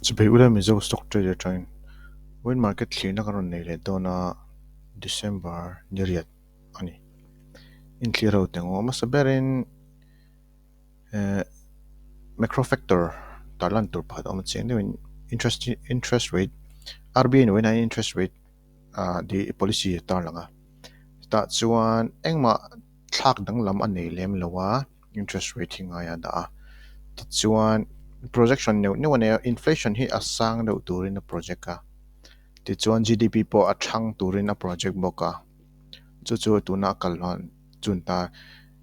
Chhawpchuak ula Mizo Stock Trader train. When market Thlirna karon nei le dona December niriat ani. In clear out tengo mas berin macro factor talan tur phat om cheng de interest rate RBI when I interest rate the policy tar langa. Ta chuan engma thlak dang lam anei lem lawa interest rate hinga ya da. Ta chuan projection ne wane inflation hi asang do turin a project ka. Ti chuan GDP po athang turin a project boka chu tuna kalon chunta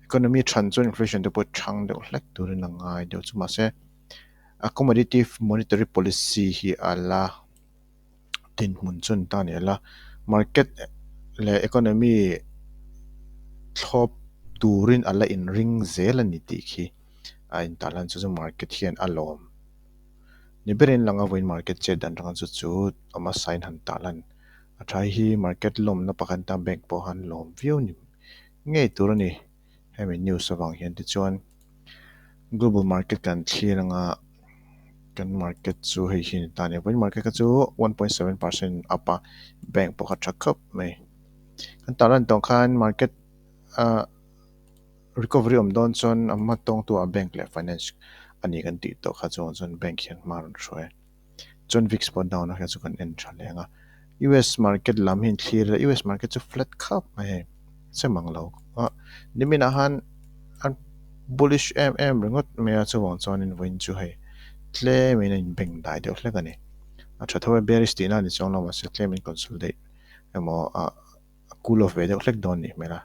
economy than chuan inflation te po thang de hlek turin angai de chu ma se accommodative monetary policy hi ala tin mun chun ta ne la market le economy thlop turin ala in ring zel ani ti khi a in talan chu market hian a lawm ni berin langa voin market che dan rang chu ama sign han talan a thai hi market lom na pakhan ta bank po han lawm view ni ngei turani hemi news awang hian ti chuan global market kan thiranga kan market chu hei hin tani voin market ka chu 1.7% apa bank po kha thakap mai kan talan tong khan market recovery om don chon amma tong tu a bank le finance ani kan ti to kha chon bank hian maron throe chon vix po down a chu kan en thalenga US market lam hin thlir US market chu flat khap mai se manglo nimina han an bullish ringot me a chuwang chon in voin chu hei tle me in bank dai de hlek ani a tha thowe bearish ti na ni chong lawa se claim in consolidate emo a cool off ve de hlek don ni mela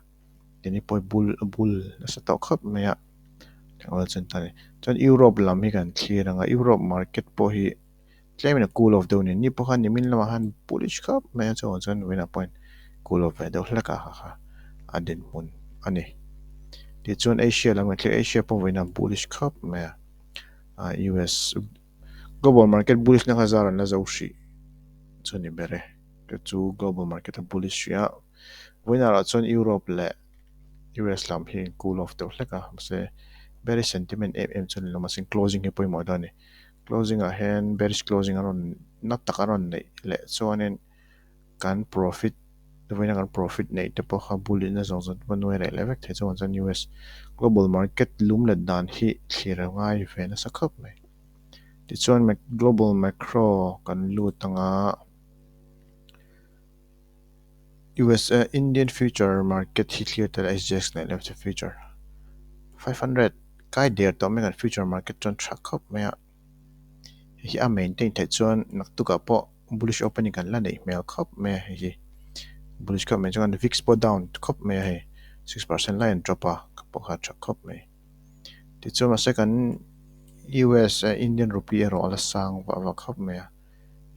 tini poi bull sa to khap me a thangol chen tani chon Europe lam hi kan thlir anga Europe market po hi claim in a cool off down ni po khan ni min lama han bullish khap me a chon win a point cool off ve de hlek a ha adin mun ani ti chuan Asia lam tle Asia po win a bullish khap me US global market bullish na hazar na zawshi chuni bere ke chu global market bullish ya wina ra chon Europe le US lam hi cool off de hleka se very sentiment chun lama sin closing hi poi modani closing a hen bearish closing aron not takaron nei le chuanin kan profit wina kan profit nei te po kha bullish na zong banoi re levek the chon US global market lum le dan hi thira ngai ve na sakhap mai ti chuan global macro kan lu tanga US Indian future market hi clear tel SGX nei left future 500 kai der to me kan future market chon thakap me hi a maintain the chuan naktuka po bullish opening kan la nei mel khap me hi bullish khap me chuan VIX po down khap me hi 6% line drop a po kha khap me ti chuan ma second US Indian rupee ro ala sang wa khap me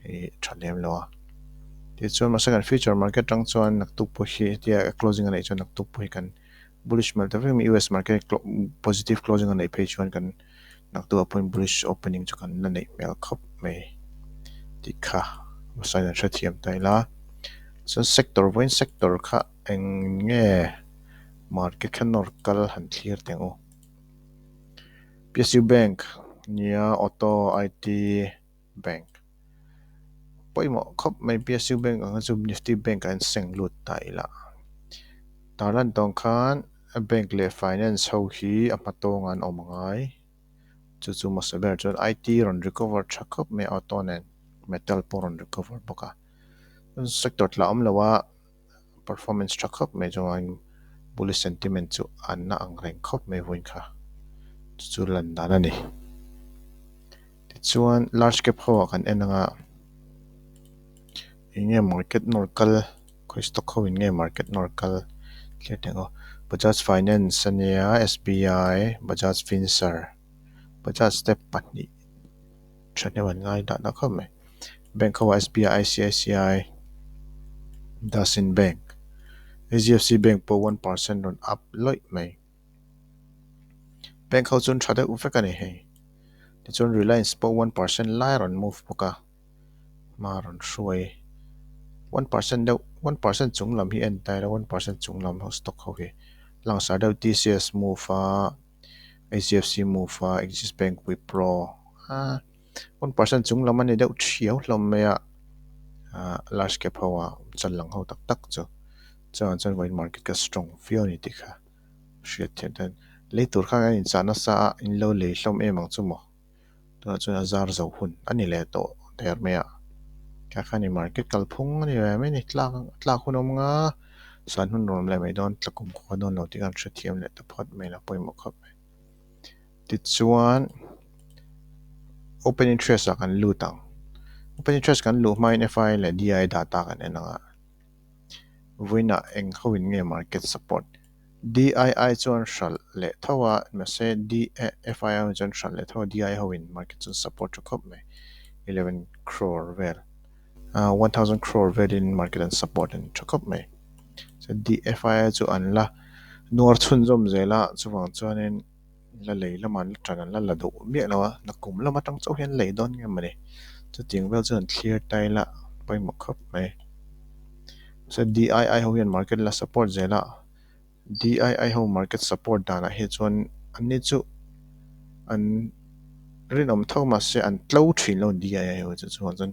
hi thalem lo ti chuan ma second future market tang chuan naktuk po hi tia closing an chuan naktuk po hi kan bullish mal taweng US market positive closing an page chuan kan naktu a point bullish opening chu kan la nei mel khap mai ti kha masain a thathiam taila so sector voin sector kha eng nge market khan nor kal han thlir tengo PSU bank nia auto IT bank poimo khop mai PSU bank ang chu nifty bank an seng lut taila talan tong khan a bank le finance ho hi a patong an omangai chu masaber chon IT ron recover thakap me auto nen metal poron recover boka sector tla lawa performance thakap me join bullish sentiment chu anna angreng khop me voin kha chu lan dana ni ti chuan large cap ho kan enanga inge market norkal khoi stock ho inge market norkal tletengo Bajaj Finance ania SBI Bajaj Finser Bajaj step patni chanewan ngai da na khome bank ho SBI ICICI Dasin Bank HDFC Bank po 1% on up loi mai bank ho chun thade ufekani he ti chun Reliance po 1% lai ron move poka maron shuai 1% de 1% chunglam hi entire 1% chunglam ho stock ho hi langsar de TCS move HDFC move Axis Bank Wipro 1% chung lam ani deuh thiau hlawm mai a large cap hawa chan lang ho tak tak chu chuan wine market ka strong fio ni ti kha hriat thiam ten leitur kha in chana sa in lo le hlawm em ang chu mo to chuan azar zo hun ani le to ter mai a ka khani market kalphung ani ve mai ni tlak hunom nga san hun rom le mai don tlakum kho don lo ti kan hriat thiam le ta phot mai la poimo khop ti chuan open interest a kan lu tang open interest kan lu mai FI le DI data kan enanga voina eng hoin nge market support DII chuan hral le thawa ma se FI chuan hral le thawa DI hoin market chuan support to khop mai 11 crore vel 1000 crore vel in market and support and chokop mai so DFI chu an la nuar chhun zom zela chuwang chuanin la lei laman la tran la la do mi lawa na kum lama tang chau hian lei don nge mani chu ting vel chuan clear tai la poimo khop mai so DII ho hian market la support zela DII ho market support dana hi chuan ani chu an rinom thoma se an tlo thin lo DII ho chu chuan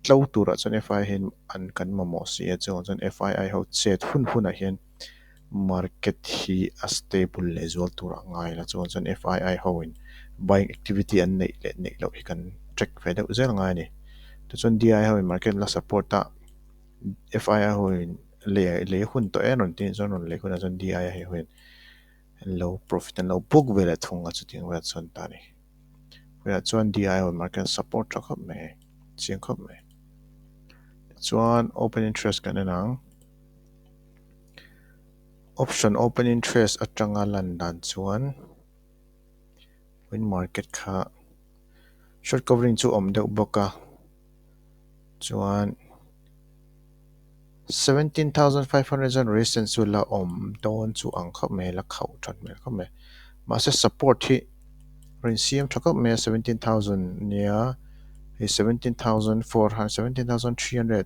tlo tura chuan FI hin an kan mamo si chuan FII ho chet hun a hian market hi a stable le zual tura ngai la chuan FII ho in buying activity an nei lo hi kan track ve deuh zel ngai ni chuan DII ho in market la support ta FII ho in le hun to enon tin chuan on le hun chuan DII ho in low profit and low book ve le thunga chu ting ve chuan ta ni chuan DII ho market support tra khop mai chiang khop mai chuan open interest kan enang option open interest atanga lan dan chuan win market kha short covering chu om deuh bakah chuan 17,500 zon resistance chu la om don chu ang khop mai la khau that mai khop mai ma se support hi rin siam thakop mai 17,000 nia 17,400 17,300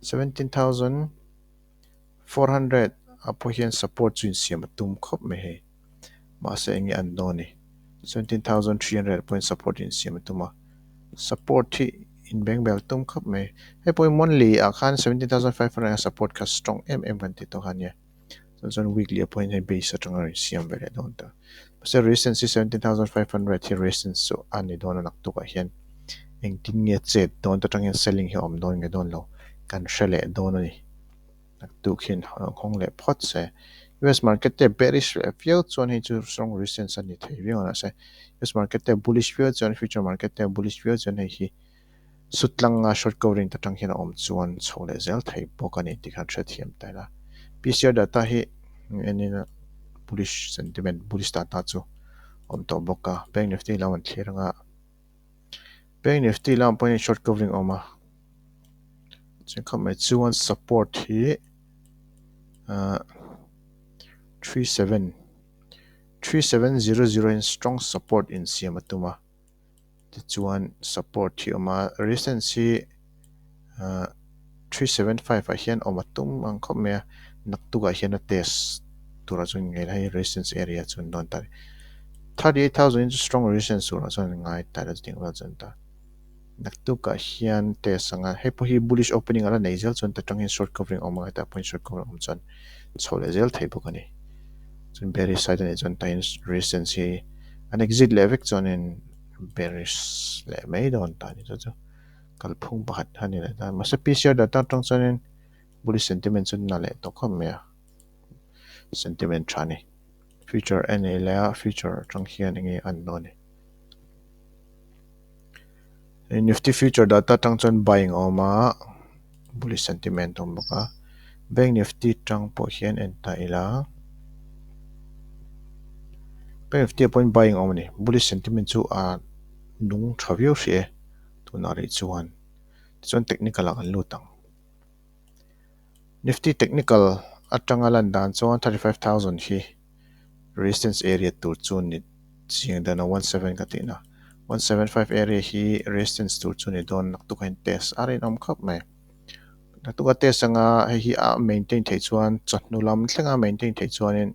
17,400 apo hian support chu in siam tum khop mai he ma se engi an do ni 17,300 point support in siam tuma support hi in bank bel tum khop mai he point monthly a khan 17,500 support ka strong kan ti to han ye so weekly point he base atanga siam vele don ta se resistance 17,500 hi resistance so ani don nak to ka hian eng tin nge chet don ta tangin selling hi om don nge don lo kan shele don ni nak tu khin khong le phot se US market te bearish view chuan hi chu strong resistance ani thei vi ona se US market te bullish view chuan future market te bullish view chuan hi sutlanga short covering ta tang hian om chuan chhole zel thei pokani ti kha thra thiam ta la PCR data hi enina bullish sentiment bullish data chu om to boka bank nifty lawan thliranga bank nifty lawan point short covering oma chen kham mai chuan support hi 3700 in strong support in siamatuma chuan support hi oma resistance hi 375 a hian oma tum ang khop me naktu ga hian a test tura chun ngei lai resistance area chun don ta 38,000 in strong resistance tura chun ngai ta la ding wa chun ta naktu ka hian test anga he po hi bullish opening ala nei zel chun ta tangin short covering oma ta point short covering om chun chole zel thei bokani chun bearish side ani chun ta resistance hi an exit level chun in bearish le mai don ta ni chu kalphung pakhat hani la ta masa PCR data tang chuan bullish sentiment chun na le to khom me sentiment chani future ani la future tang hian nge an no ni nifty future data tang chuan buying oma bullish sentiment om boka bank nifty tang po hian enta ila bank nifty point buying om ni bullish sentiment chu a nung thavio hrie tuna ri chuan technical an lutang nifty technical atanga lan dan chuan 35,000 hi resistance area tur chun ni chiang dana 17 katina 175 area hi resistance tur chun ni don nak tu kain test arin om khop mai nak tu ka test anga hi a maintain thei chuan chatnu lam thlenga maintain thei chuan in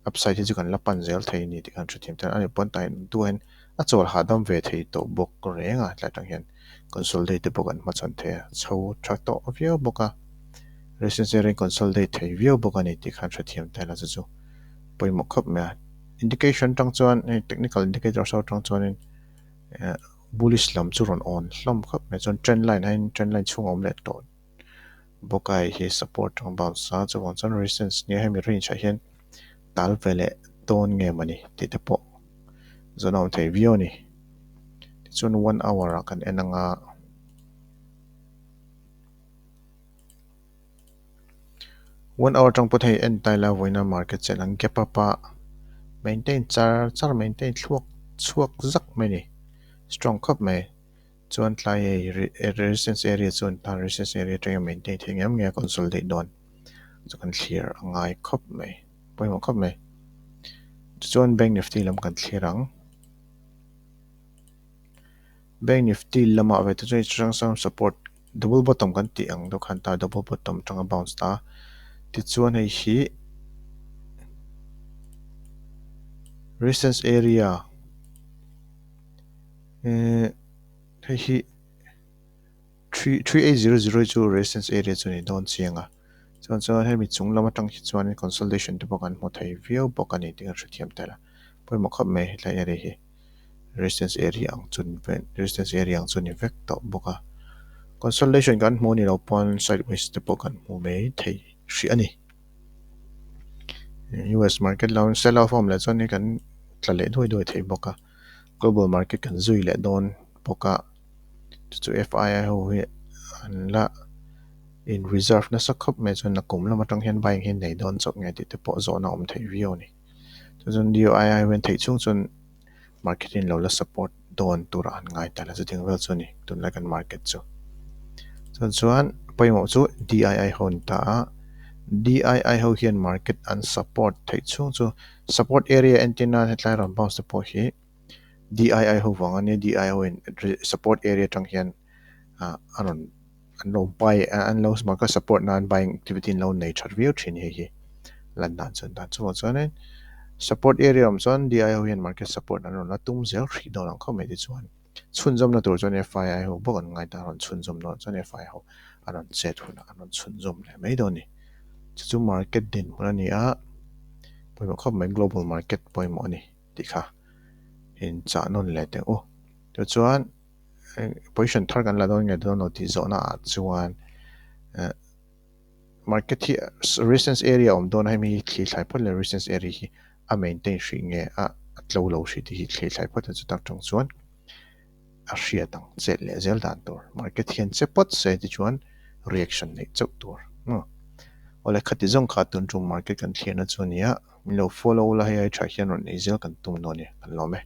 upside hi chu kan la pan zel thei ni ti kan thithim tan ani pon tain tu hen a chawal hadam ve thei to bok renga tlatang hian consolidate bok an ma chon the chho tha to view boka resistance area consolidate thei view boka ni ti khan tha thiam ta la chu poimo khop me indication tang chuan technical indicator so tang chuan in bullish lam chu ron on hlom khop me chon trend line chung om le to bokai hi support tang bounce sa chuan resistance ni hemi range a hian tal vele ton nge mani ti te po zona om thei view ni chun 1 hour kan enanga 1 hour tang pot hei en tai la voina market chen ang gap up a maintain char maintain hlawk chuak zak mani strong khop mai chuan tlai resistance area chuan ta resistance area tang maintain thengam nge consolidate don chu kan clear angai khop mai poimo khop mai chuan bank nifty lam kan clearang bank nifty lama ve tu chang sam support double bottom kan ti ang do khan ta double bottom tang bounce ta ti chuan hei hi resistance area hei hi 3800 chu resistance area chu ni don chianga chuan hemi chung lama tang hi chuan consolidation te bokan mo thei view bokani tinga thiam tala poimo khop me hlai area hi resistance area ang chun ven resistance area ang chun vek to boka consolidation kan mo ni lo pon sideways te bokan mo me thei hri ani US market lawn sell off om la chuan ni kan tlale doi thei boka global market kan zui le don boka chu FII ho hi an la in reserve na sakhop me chun na kum lama tang hian buying hin nei don chok nge ti te po zo na om thei view ni chun DII wen thei chung chun market in lo la support don tura an ngai ta la chu ting vel chu ni tun la kan market chu chuan poimo chu DII hon ta DII ho hian market an support thei chung chu support area antenna hetlai ram bounce te po hi DII ho wang ani DII in support area tang hian anon an lo buy an lo market support na an buying activity in lo nei that view thin hi lan dan chuan support area om chuan DII ho hian market support an la tum zel thri don ang khome ti chuan chhun zom na tur chuan FII ho bok an ngai ta ron chhun zom no chuan FII ho anon chet huna anon chhun zom le mai do ni chu market din huna ni a poimo khop mai global market poimo ni ti kha in cha non le te o chuan position thar kan la don nge don no ti zo na chuan market hi resistance area om don hai mi thli thlai phot le resistance area hi a maintain hri nge a tlo lo hri ti hi thli thlai phot chu tak tang chuan a hria tang che le zel dan tur market hian che pot se ti chuan reaction nei chau tur ole khati zong kha tun chu market kan thlian na chu nia mi lo follow la hai tha hian ron nei zel kan tum no ni kan lo me